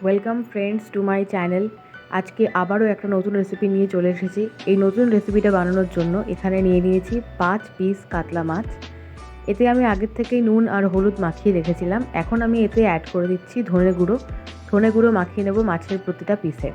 Welcome friends to my channel. আজকে আবারও একটা নতুন রেসিপি নিয়ে চলে এসেছি। এই নতুন রেসিপিটা বানানোর জন্য এখানে নিয়ে নিয়েছি 5 পিস কাতলা মাছ। এতে আমি আগের থেকেই নুন আর হলুদ মাখিয়ে রেখেছিলাম। এখন আমি এতে অ্যাড করে দিচ্ছি ধনে গুঁড়ো মাখিয়ে নেব মাছের প্রতিটা পিসে।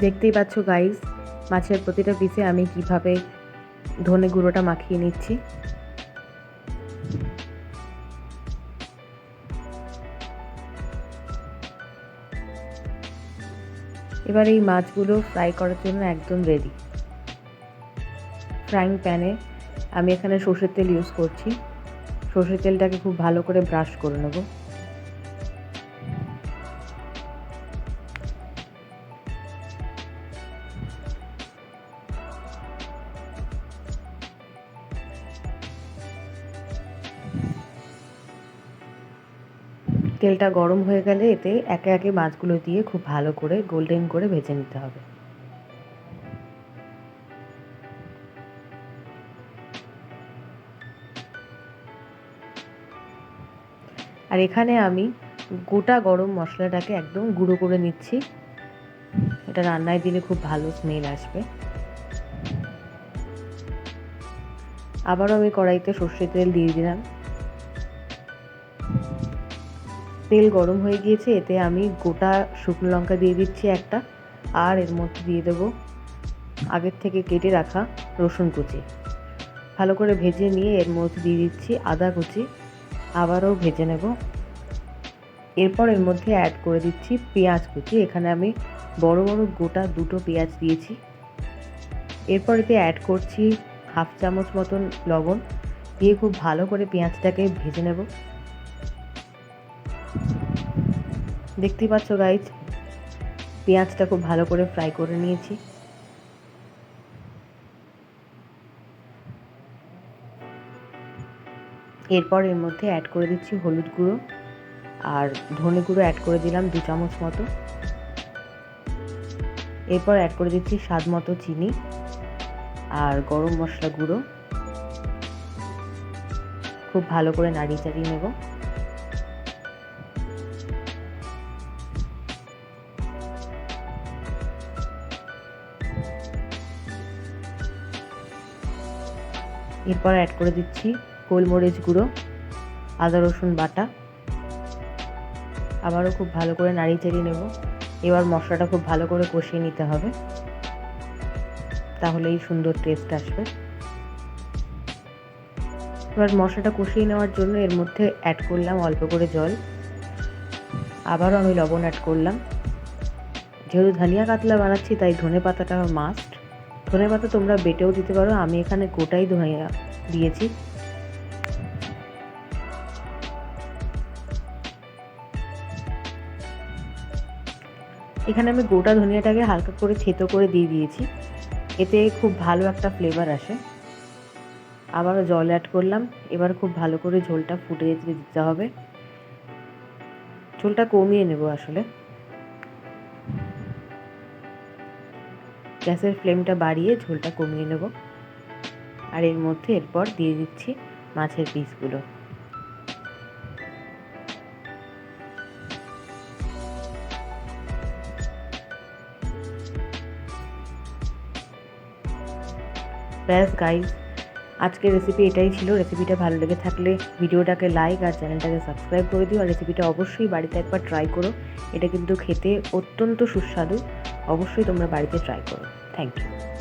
দেখতেই পাচ্ছ গাইস, মাছের প্রতিটা পিসে আমি কিভাবে ধনে গুঁড়োটা মাখিয়ে নিচ্ছি। এবার এই মাছগুলো ফ্রাই করার জন্য একদম রেডি। ফ্রাইং প্যানে আমি এখানে সর্ষের তেল ইউজ করছি। সর্ষের তেলটাকে খুব ভালো করে ব্রাশ করে নেব। তেলটা গরম হয়ে গেলে এতে একে একে মাছগুলো দিয়ে খুব ভালো করে গোল্ডেন করে ভেজে নিতে হবে। আর এখানে আমি গোটা গরম মশলাটাকে একদম গুঁড়ো করে নিচ্ছি। এটা রান্নায় দিলে খুব ভালো স্মেল আসবে। আবারও আমি কড়াইতে সর্ষের তেল দিয়ে দিলাম। তেল গরম হয়ে গিয়েছে, এতে আমি গোটা শুকনো লঙ্কা দিয়ে দিচ্ছি একটা, আর এর মধ্যে দিয়ে দেবো আগের থেকে কেটে রাখা রসুন কুচি। ভালো করে ভেজে নিয়ে এর মধ্যে দিয়ে দিচ্ছি আদা কুচি, আবারও ভেজে নেব। এরপর এর মধ্যে অ্যাড করে দিচ্ছি পেঁয়াজ কুচি। এখানে আমি বড় বড় গোটা 2টো পেঁয়াজ দিয়েছি। এরপর এতে অ্যাড করছি হাফ চামচ মতন লবণ, দিয়ে খুব ভালো করে পেঁয়াজটাকে ভেজে নেব। দেখতেই পাচ্ছ গাইজ, পেঁয়াজটা খুব ভালো করে ফ্রাই করে নিয়েছি। এরপর এর মধ্যে অ্যাড করে দিচ্ছি হলুদ গুঁড়ো আর ধনে গুঁড়ো অ্যাড করে দিলাম 2 চামচ মতো। এরপর অ্যাড করে দিচ্ছি স্বাদ মতো চিনি আর গরম মশলা গুঁড়ো। খুব ভালো করে নাড়িয়ে চাড়িয়ে নেব। এরপর অ্যাড করে দিচ্ছি গোলমরিচ গুঁড়ো, আদা রসুন বাটা। আবারও খুব ভালো করে নাড়িয়ে চাড়িয়ে নেব। এবার মশলাটা খুব ভালো করে কষিয়ে নিতে হবে, তাহলেই সুন্দর টেস্ট আসবে। এবার মশলাটা কষিয়ে নেওয়ার জন্য এর মধ্যে অ্যাড করলাম অল্প করে জল। আবারও আমি লবণ অ্যাড করলাম। যেহেতু ধনিয়া কাতলা বানাচ্ছি তাই ধনে পাতাটা মাস্ট। ধনে পাতা তোমরা বেটেও দিতে পারো, আমি এখানে গোটাই ধনিয়া দিয়েছি। এখানে আমি গোটা ধনিয়াটাকে হালকা করে থেতো করে দিয়ে দিয়েছি, এতে খুব ভালো একটা ফ্লেভার আসে। আবারও জল অ্যাড করলাম। এবার খুব ভালো করে ঝোলটা ফুটে যেতে দিতে হবে। ঝোলটা কমিয়ে নেব আসলে। গ্যাসের ফ্লেমটা বাড়িয়ে ঝোলটা কমিয়ে নেব। আর এর মধ্যে এরপর দিয়ে দিচ্ছি মাছের পিসগুলো। ব্যাস গাইজ, আজকের রেসিপি এটাই ছিল। রেসিপিটা ভালো লেগে থাকলে ভিডিওটাকে লাইক আর চ্যানেলটাকে সাবস্ক্রাইব করে দিও। আর রেসিপিটা অবশ্যই বাড়িতে একবার ট্রাই করো। এটা কিন্তু খেতে অত্যন্ত সুস্বাদু। অবশ্যই তোমরা বাড়িতে ট্রাই করো। Thank you.